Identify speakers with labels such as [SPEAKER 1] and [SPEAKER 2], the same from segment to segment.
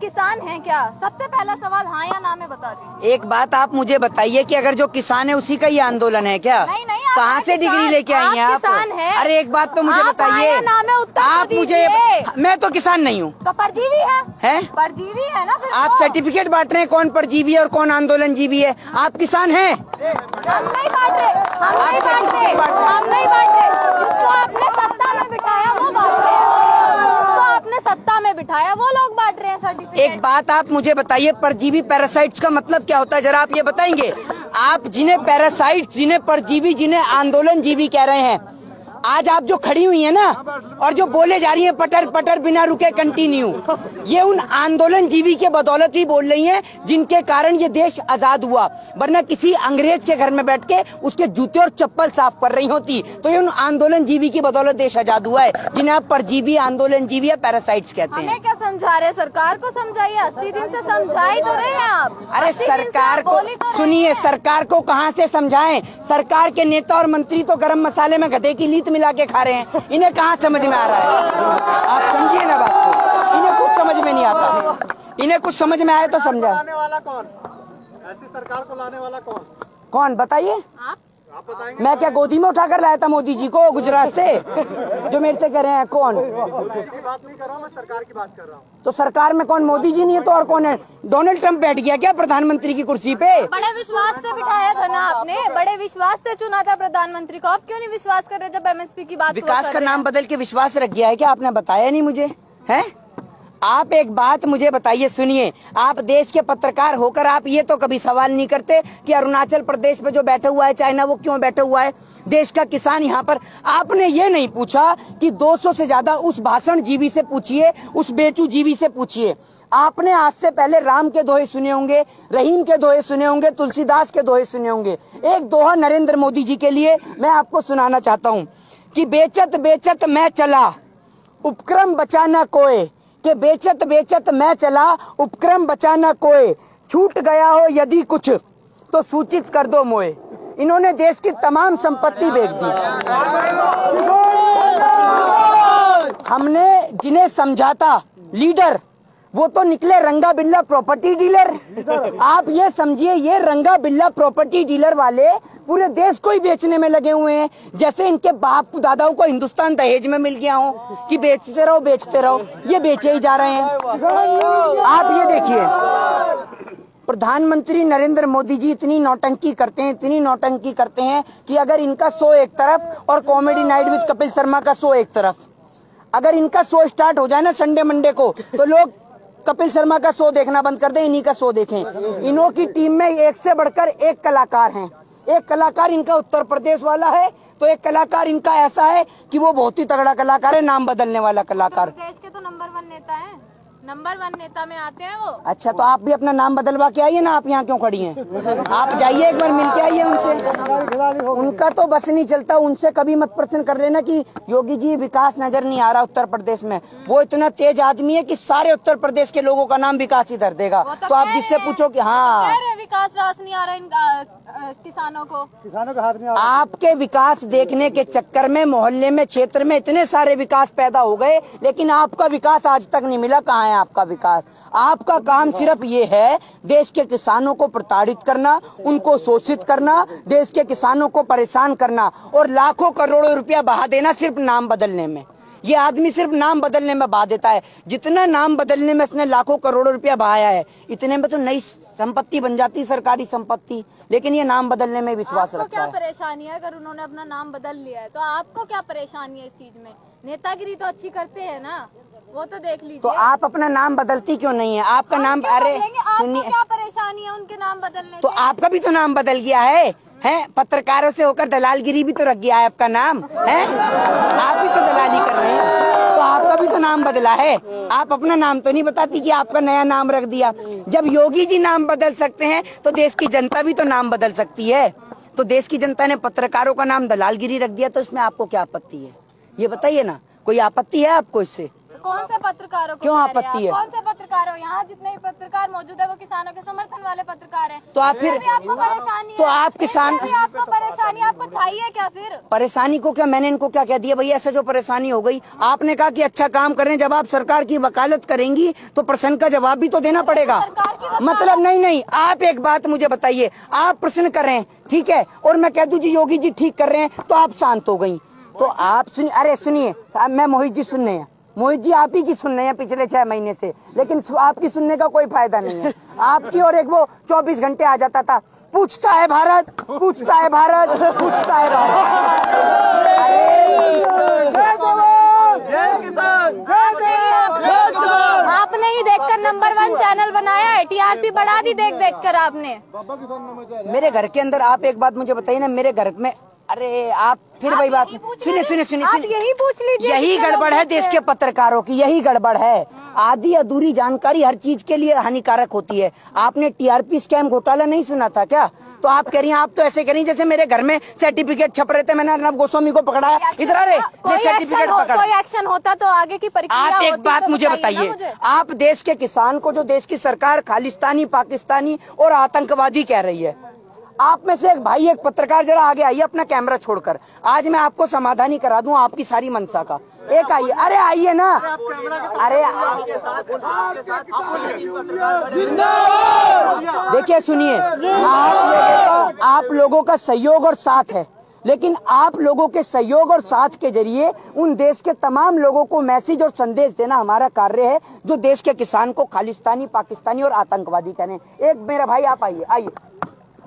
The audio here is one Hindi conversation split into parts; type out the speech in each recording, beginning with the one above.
[SPEAKER 1] किसान हैं क्या? सबसे पहला सवाल हाँ या ना में बता दीजिए।
[SPEAKER 2] एक बात आप मुझे बताइए कि अगर जो किसान है उसी का ये आंदोलन है क्या?
[SPEAKER 1] नहीं,
[SPEAKER 2] कहाँ से डिग्री लेके आई हैं आप?
[SPEAKER 1] किसान हैं?
[SPEAKER 2] अरे एक बात तो मुझे बताइए, आप मुझे, मैं तो किसान नहीं हूँ।
[SPEAKER 1] तो परजीवी है? परजीवी है ना फिर।
[SPEAKER 2] आप सर्टिफिकेट बांट रहे हैं कौन परजीवी है और कौन आंदोलन जीवी है? आप किसान हैं?
[SPEAKER 1] हम नहीं बांट रहे, हम नहीं बांट रहे। जिसको आपने सत्ता में बिठाया वो बांट रहे हैं, जिसको आपने सत्ता में बिठाया वो लोग बांट रहे हैं सर्टिफिकेट।
[SPEAKER 2] एक बात आप मुझे बताइए, परजीवी पैरासाइट्स का मतलब क्या होता है, जरा आप ये बताएंगे? आप जिन्हें पैरासाइट्स, जिन्हें परजीवी, जिन्हें आंदोलन जीवी कह रहे हैं, आज आप जो खड़ी हुई है ना और जो बोले जा रही है पटर पटर बिना रुके कंटिन्यू, ये उन आंदोलन जीवी के बदौलत ही बोल रही हैं जिनके कारण ये देश आजाद हुआ। वरना किसी अंग्रेज के घर में बैठ के उसके जूते और चप्पल साफ कर रही होती तो ये उन आंदोलन जीवी की बदौलत देश आजाद हुआ है, जिन्हें आप परजीवी, आंदोलन जीवी या पैरासाइट्स कहते हैं।
[SPEAKER 1] हमें क्या समझा रहे? सरकार को समझाइए, 80 दिन से समझा ही तो रहे हैं आप।
[SPEAKER 2] अरे सरकार को सुनिए, सरकार को कहाँ से समझाएं? सरकार के नेता और मंत्री तो गरम मसाले में गधे की लीत मिला के खा रहे हैं, इन्हें कहाँ समझ में आ रहा है? आप समझिए ना बात को, इन्हें कुछ समझ में नहीं आता। इन्हें कुछ समझ में आए तो समझा।
[SPEAKER 3] लाने वाला कौन? ऐसी सरकार को लाने वाला कौन?
[SPEAKER 2] कौन बताइए?
[SPEAKER 3] आप बताएंगे?
[SPEAKER 2] मैं क्या गोदी में उठाकर लाया था मोदी जी को गुजरात से, जो मेरे से कह रहे हैं? कौन?
[SPEAKER 3] की बात नहीं कर रहा हूँ, मैं सरकार की बात कर रहा हूँ।
[SPEAKER 2] तो सरकार में कौन? मोदी जी नहीं है तो और कौन है? डोनाल्ड ट्रंप बैठ गया क्या प्रधानमंत्री की कुर्सी पे?
[SPEAKER 1] बड़े विश्वास से बिठाया था ना आपने, बड़े विश्वास से चुना था प्रधानमंत्री को। आप क्यों नहीं विश्वास कर रहे जब एमएसपी की बात?
[SPEAKER 2] विकास का नाम बदल के विश्वास रख गया है क्या? आपने बताया नहीं मुझे, है? आप एक बात मुझे बताइए, सुनिए, आप देश के पत्रकार होकर आप ये तो कभी सवाल नहीं करते कि अरुणाचल प्रदेश पे जो बैठा हुआ है चाइना, वो क्यों बैठा हुआ है? देश का किसान यहाँ पर, आपने ये नहीं पूछा कि 200 से ज्यादा उस भाषण जीवी से पूछिए, उस बेचू जीवी से पूछिए। आपने आज से पहले राम के दोहे सुने होंगे, रहीम के दोहे सुने होंगे, तुलसीदास के दोहे सुने होंगे। एक दोहा नरेंद्र मोदी जी के लिए मैं आपको सुनाना चाहता हूँ कि बेचत बेचत मैं चला, उपक्रम बचाना कोय, के बेचत बेचत मैं चला, उपक्रम बचाना कोय, छूट गया हो यदि कुछ तो सूचित कर दो मोए। इन्होंने देश की तमाम संपत्ति बेच दी। हमने जिन्हें समझाता लीडर, वो तो निकले रंगा बिल्ला प्रॉपर्टी डीलर। आप ये समझिए, ये रंगा बिल्ला प्रॉपर्टी डीलर वाले पूरे देश को ही बेचने में लगे हुए हैं, जैसे इनके बाप दादाओं को हिंदुस्तान दहेज में मिल गया हो कि बेचते रहो बेचते रहो, ये बेचे ही जा रहे हैं। आप ये देखिए, प्रधानमंत्री नरेंद्र मोदी जी इतनी नौटंकी करते हैं, इतनी नौटंकी करते हैं कि अगर इनका शो एक तरफ और comedy night with Kapil Sharma का शो एक तरफ, अगर इनका शो स्टार्ट हो जाए ना संडे मंडे को, तो लोग कपिल शर्मा का शो देखना बंद कर दें, इन्हीं का शो देखें। इन्हों की टीम में एक से बढ़कर एक कलाकार हैं। एक कलाकार इनका उत्तर प्रदेश वाला है, तो एक कलाकार इनका ऐसा है कि वो बहुत ही तगड़ा कलाकार है, नाम बदलने वाला कलाकार।
[SPEAKER 1] देश के तो नंबर 1 नेता हैं, नंबर 1 नेता में आते हैं वो।
[SPEAKER 2] अच्छा, तो आप भी अपना नाम बदलवा के आइए ना, आप यहाँ क्यों खड़ी हैं? आप जाइए एक बार मिल के आइए उनसे। उनका तो बस नहीं चलता, उनसे कभी मत प्रश्न कर लेना कि योगी जी विकास नजर नहीं आ रहा उत्तर प्रदेश में। वो इतना तेज आदमी है कि सारे उत्तर प्रदेश के लोगों का नाम विकास ही धर देगा। तो आप जिससे पूछो कि हाँ
[SPEAKER 1] विकास रास नहीं आ रहा इन किसानों को
[SPEAKER 3] का हाथ नहीं आ रहा।
[SPEAKER 2] आपके विकास देखने के चक्कर में मोहल्ले में, क्षेत्र में इतने सारे विकास पैदा हो गए, लेकिन आपका विकास आज तक नहीं मिला। कहाँ है आपका विकास? आपका काम सिर्फ ये है देश के किसानों को प्रताड़ित करना, उनको शोषित करना, देश के किसानों को परेशान करना और लाखों करोड़ों रुपया बहा देना सिर्फ नाम बदलने में। ये आदमी सिर्फ नाम बदलने में बहा देता है। जितना नाम बदलने में इसने लाखों करोड़ों रुपया बहाया है, इतने में तो नई संपत्ति बन जाती, सरकारी संपत्ति, लेकिन ये नाम बदलने में विश्वास रखता है।
[SPEAKER 1] क्या परेशानी है अगर उन्होंने अपना नाम बदल लिया है? तो आपको क्या परेशानी है इस चीज में? नेतागिरी तो अच्छी करते हैं ना, वो तो देख लीजिए।
[SPEAKER 2] तो आप अपना नाम बदलती क्यों नहीं है? आपका नाम, अरे
[SPEAKER 1] सुनिए, क्या परेशानी है उनके नाम बदलने
[SPEAKER 2] तो आपका भी तो नाम बदल गया है, पत्रकारों से होकर दलालगिरी भी तो रख गया है आपका नाम, है? आप भी तो दलाली कर रहे हैं, तो आपका भी तो नाम बदला है। आप अपना नाम तो नहीं बताती कि आपका नया नाम रख दिया। जब योगी जी नाम बदल सकते हैं तो देश की जनता भी तो नाम बदल सकती है। तो देश की जनता ने पत्रकारों का नाम दलालगिरी रख दिया, तो इसमें आपको क्या आपत्ति है? ये बताइए ना, कोई आपत्ति है आपको इससे?
[SPEAKER 1] कौन से पत्रकारों को
[SPEAKER 2] क्यों
[SPEAKER 1] कह रहे हैं
[SPEAKER 2] आपत्ति है?
[SPEAKER 1] आप? कौन से पत्रकार हो? यहाँ जितने भी पत्रकार मौजूद है वो किसानों के समर्थन वाले पत्रकार हैं।
[SPEAKER 2] तो आप फिर
[SPEAKER 1] इसमें भी आपको परेशानी
[SPEAKER 2] तो
[SPEAKER 1] है?
[SPEAKER 2] आप किसान
[SPEAKER 1] इसमें भी आपको परेशानी, आपको चाहिए क्या फिर?
[SPEAKER 2] परेशानी को क्या, मैंने इनको क्या कह दिया भैया ऐसा जो परेशानी हो गई? आपने कहा कि अच्छा काम कर रहे हैं, जब आप सरकार की वकालत करेंगी तो प्रश्न का जवाब भी तो देना पड़ेगा। मतलब नहीं, आप एक बात मुझे बताइए, आप प्रश्न कर रहे हैं ठीक है, और मैं कह दूं जी योगी जी ठीक कर रहे हैं तो आप शांत हो गई। तो आप सुनिए, अरे सुनिए, मैं मोहित जी सुनने हैं, मोहित जी आप ही की सुन रहे हैं पिछले 6 महीने से, लेकिन आपकी सुनने का कोई फायदा नहीं है आपकी। और एक वो 24 घंटे आ जाता था, पूछता है भारत, पूछता है भारत, पूछता है भारत।
[SPEAKER 1] आपने ही देखकर नंबर 1 चैनल बनाया है, टीआरपी बढ़ा दी देख कर आपने।
[SPEAKER 2] मेरे घर के अंदर आप एक बात मुझे बताइए ना, मेरे घर में, अरे आप फिर वही बात, सुनिए,
[SPEAKER 1] आप यही पूछ लीजिए।
[SPEAKER 2] यही गड़बड़ है देश के पत्रकारों की, यही गड़बड़ है। आधी अधूरी जानकारी हर चीज के लिए हानिकारक होती है। आपने टीआरपी स्कैम घोटाला नहीं सुना था क्या? तो आप कह रही हैं, आप तो ऐसे कह रही हैं जैसे मेरे घर में सर्टिफिकेट छप रहे थे, मैंने अर्नब गोस्वामी को पकड़ाया, इधर आ रहे सर्टिफिकेट पकड़।
[SPEAKER 1] कोई एक्शन होता तो आगे की प्रक्रिया
[SPEAKER 2] आप एक
[SPEAKER 1] होती
[SPEAKER 2] बात
[SPEAKER 1] तो
[SPEAKER 2] मुझे बताइए, आप देश के किसान को, जो देश की सरकार खालिस्तानी, पाकिस्तानी और आतंकवादी कह रही है, आप में से एक भाई, एक पत्रकार जरा आगे आइए अपना कैमरा छोड़कर, आज मैं आपको समाधान ही करा दूं आपकी सारी मनसा का। एक आइए, अरे आइए ना, अरे देखिए सुनिए, आप लोगों का सहयोग और साथ है, लेकिन आप लोगों के सहयोग और साथ के जरिए उन देश के तमाम लोगों को मैसेज और संदेश देना हमारा कार्य है, जो देश के किसान को खालिस्तानी, पाकिस्तानी और आतंकवादी कहने। एक मेरा भाई आप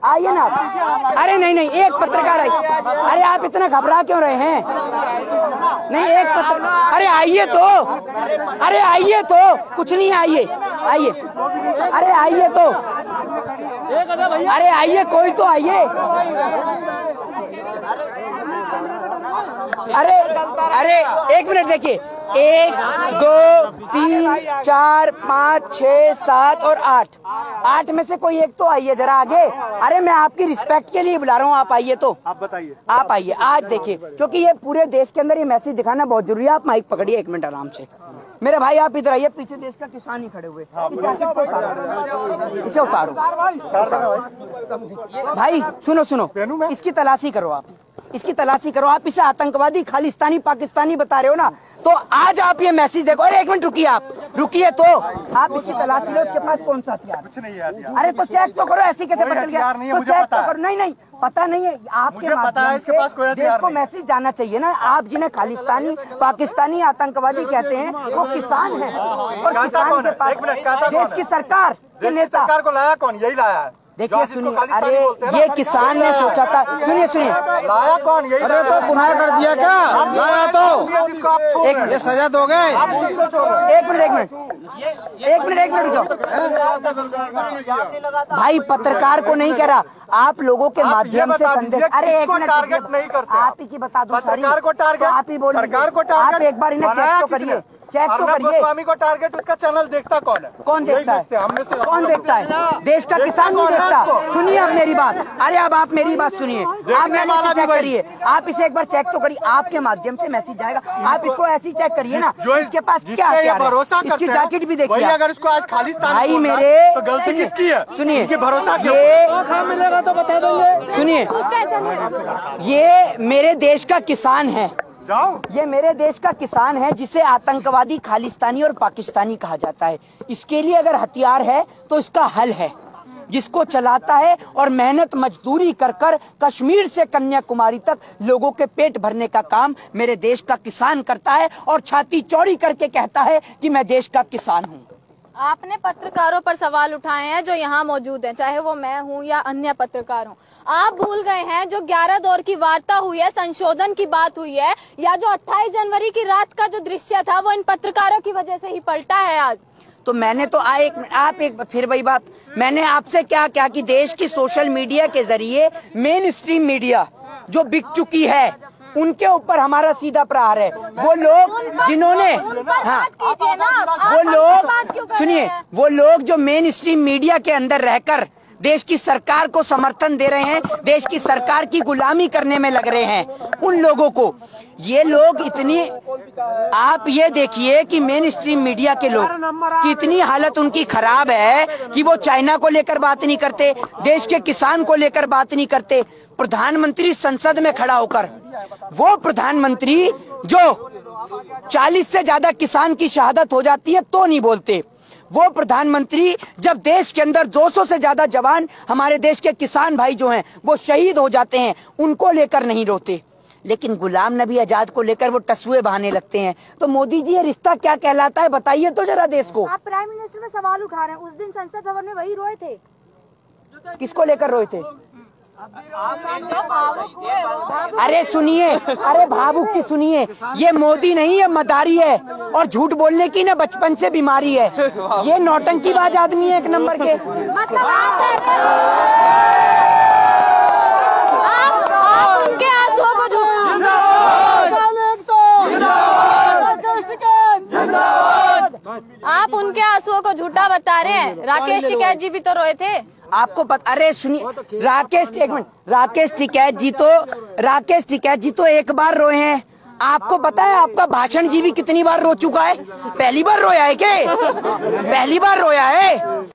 [SPEAKER 2] आइए ना आप। अरे नहीं, एक पत्रकार आइए। अरे आप इतना घबरा क्यों रहे हैं? नहीं, एक पत्रकार, अरे आइए तो, अरे आइए तो, कुछ नहीं, आइए, अरे आइए तो, अरे आइए, कोई तो आइए। अरे एक मिनट देखिए, 1 2 3 4 5 6 7 और 8 में से कोई एक तो आइए जरा आगे। अरे मैं आपकी रिस्पेक्ट के लिए बुला रहा हूँ, आप आइए तो,
[SPEAKER 3] आप बताइए,
[SPEAKER 2] आप आइए। आज देखिए, क्योंकि ये पूरे देश के अंदर ये मैसेज दिखाना बहुत जरूरी है। आप माइक पकड़िए 1 मिनट आराम से। मेरे भाई आप इधर आइए, पीछे देश का किसान ही खड़े हुए, इसे उतारो भाई। सुनो, इसकी तलाशी करो आप, इसकी तलाशी करो आप। इसे आतंकवादी, खालिस्तानी, पाकिस्तानी बता रहे हो ना, तो आज आप ये मैसेज देखो। अरे 1 मिनट रुकिए, आप रुकिए तो, आप इसकी तलाशी लो, उसके पास कौन सा हथियार?
[SPEAKER 3] कुछ नहीं है।
[SPEAKER 2] अरे तो चेक तो करो, ऐसे कैसे बदल गया? तो चेक तो करो। नहीं पता नहीं है, आपके माध्यम से देश को मैसेज जाना चाहिए ना। आप जिन्हें खालिस्तानी, पाकिस्तानी, आतंकवादी कहते हैं, वो किसान है, और किसान के पास देश की सरकार के नेता,
[SPEAKER 3] सरकार को लाया कौन? यही लाया है।
[SPEAKER 2] देखिए सुनिए, अरे ये किसान ने सोचा था, सुनिए
[SPEAKER 3] लाया कौन? यही। अरे तो गुनाह कर दिया क्या? लाया तो
[SPEAKER 2] एक
[SPEAKER 3] सजा दोगे?
[SPEAKER 2] एक मिनट रुक जाओ भाई, पत्रकार को नहीं कह रहा, आप लोगों के माध्यम से संदेश। अरे 1 मिनट,
[SPEAKER 3] टारगेट नहीं करते
[SPEAKER 2] आप ही की बता दो,
[SPEAKER 3] सरकार को टारगेट,
[SPEAKER 2] आप ही बोलिए,
[SPEAKER 3] सरकार को टारगेट।
[SPEAKER 2] आप एक बार इन्हें चेक तो करिए, चेक तो करिए।
[SPEAKER 3] गोस्वामी को टारगेट, उसका चैनल देखता कौन है?
[SPEAKER 2] कौन देखता है?
[SPEAKER 3] हमने से
[SPEAKER 2] कौन देखता है? देश का किसान नहीं देखता। सुनिए आप मेरी बात, अरे अब आप मेरी बात सुनिए, आप चेक करिए, आप इसे एक बार चेक तो करिए, आपके माध्यम से मैसेज जाएगा, आप इसको ऐसे ही चेक करिए ना। इसके पास क्या हथियार है? इसकी जैकेट भी देखिए।
[SPEAKER 3] अगर इसको आज खालिस्तान
[SPEAKER 2] भाई मेरे,
[SPEAKER 3] तो गलती किसकी है?
[SPEAKER 2] सुनिए,
[SPEAKER 3] भरोसा
[SPEAKER 2] ये मिलेगा तो बता देंगे। सुनिए, ये मेरे देश का किसान है, ये मेरे देश का किसान है, जिसे आतंकवादी, खालिस्तानी और पाकिस्तानी कहा जाता है। इसके लिए अगर हथियार है तो इसका हल है, जिसको चलाता है और मेहनत मजदूरी कर कर कश्मीर से कन्याकुमारी तक लोगों के पेट भरने का काम मेरे देश का किसान करता है, और छाती चौड़ी करके कहता है कि मैं देश का किसान हूँ।
[SPEAKER 1] आपने पत्रकारों पर सवाल उठाए हैं जो यहाँ मौजूद हैं, चाहे वो मैं हूँ या अन्य पत्रकार हूँ। आप भूल गए हैं जो 11 दौर की वार्ता हुई है, संशोधन की बात हुई है, या जो 28 जनवरी की रात का जो दृश्य था, वो इन पत्रकारों की वजह से ही पलटा है आज।
[SPEAKER 2] तो मैंने तो आप एक फिर वही बात, मैंने आपसे क्या कि देश की सोशल मीडिया के जरिए मेन स्ट्रीम मीडिया जो बिक चुकी है, उनके ऊपर हमारा सीधा प्रहार है। वो लोग जिन्होंने, हाँ, वो लोग सुनिए, वो लोग जो मेन स्ट्रीम मीडिया के अंदर रहकर देश की सरकार को समर्थन दे रहे हैं, देश की सरकार की गुलामी करने में लग रहे हैं, उन लोगों को ये लोग इतनी, आप ये देखिए कि मेन स्ट्रीम मीडिया के लोग की इतनी हालत उनकी खराब है कि वो चाइना को लेकर बात नहीं करते, देश के किसान को लेकर बात नहीं करते। प्रधानमंत्री संसद में खड़ा होकर, वो प्रधानमंत्री जो 40 से ज्यादा किसान की शहादत हो जाती है तो नहीं बोलते, वो प्रधानमंत्री जब देश के अंदर 200 से ज्यादा जवान हमारे देश के किसान भाई जो हैं वो शहीद हो जाते हैं, उनको लेकर नहीं रोते। लेकिन गुलाम नबी आजाद को लेकर वो टसुए बहाने लगते हैं। तो मोदी जी, ये रिश्ता क्या कहलाता है, बताइए तो जरा देश को।
[SPEAKER 4] आप प्राइम मिनिस्टर में सवाल उठा रहे हैं, उस दिन संसद भवन में वही रोए थे।
[SPEAKER 2] किसको लेकर रोए थे?
[SPEAKER 1] जो भावुक हुए वो।
[SPEAKER 2] अरे सुनिए, अरे भावुक की सुनिए, ये मोदी नहीं है, मदारी है, और झूठ बोलने की ना बचपन से बीमारी है। ये नौटंकीबाज आदमी है एक नंबर के।
[SPEAKER 1] मतलब आप उनके आंसुओं को आप उनके आंसुओं को झूठा बता रहे हैं। राकेश टिकैत जी भी तो रोए थे।
[SPEAKER 2] आपको पता, अरे सुनिए, राकेश टिकैत जी तो एक बार रोए हैं। आपको पता है आपका भाषण जी भी कितनी बार रो चुका है? पहली बार रोया है क्या? पहली बार रोया है?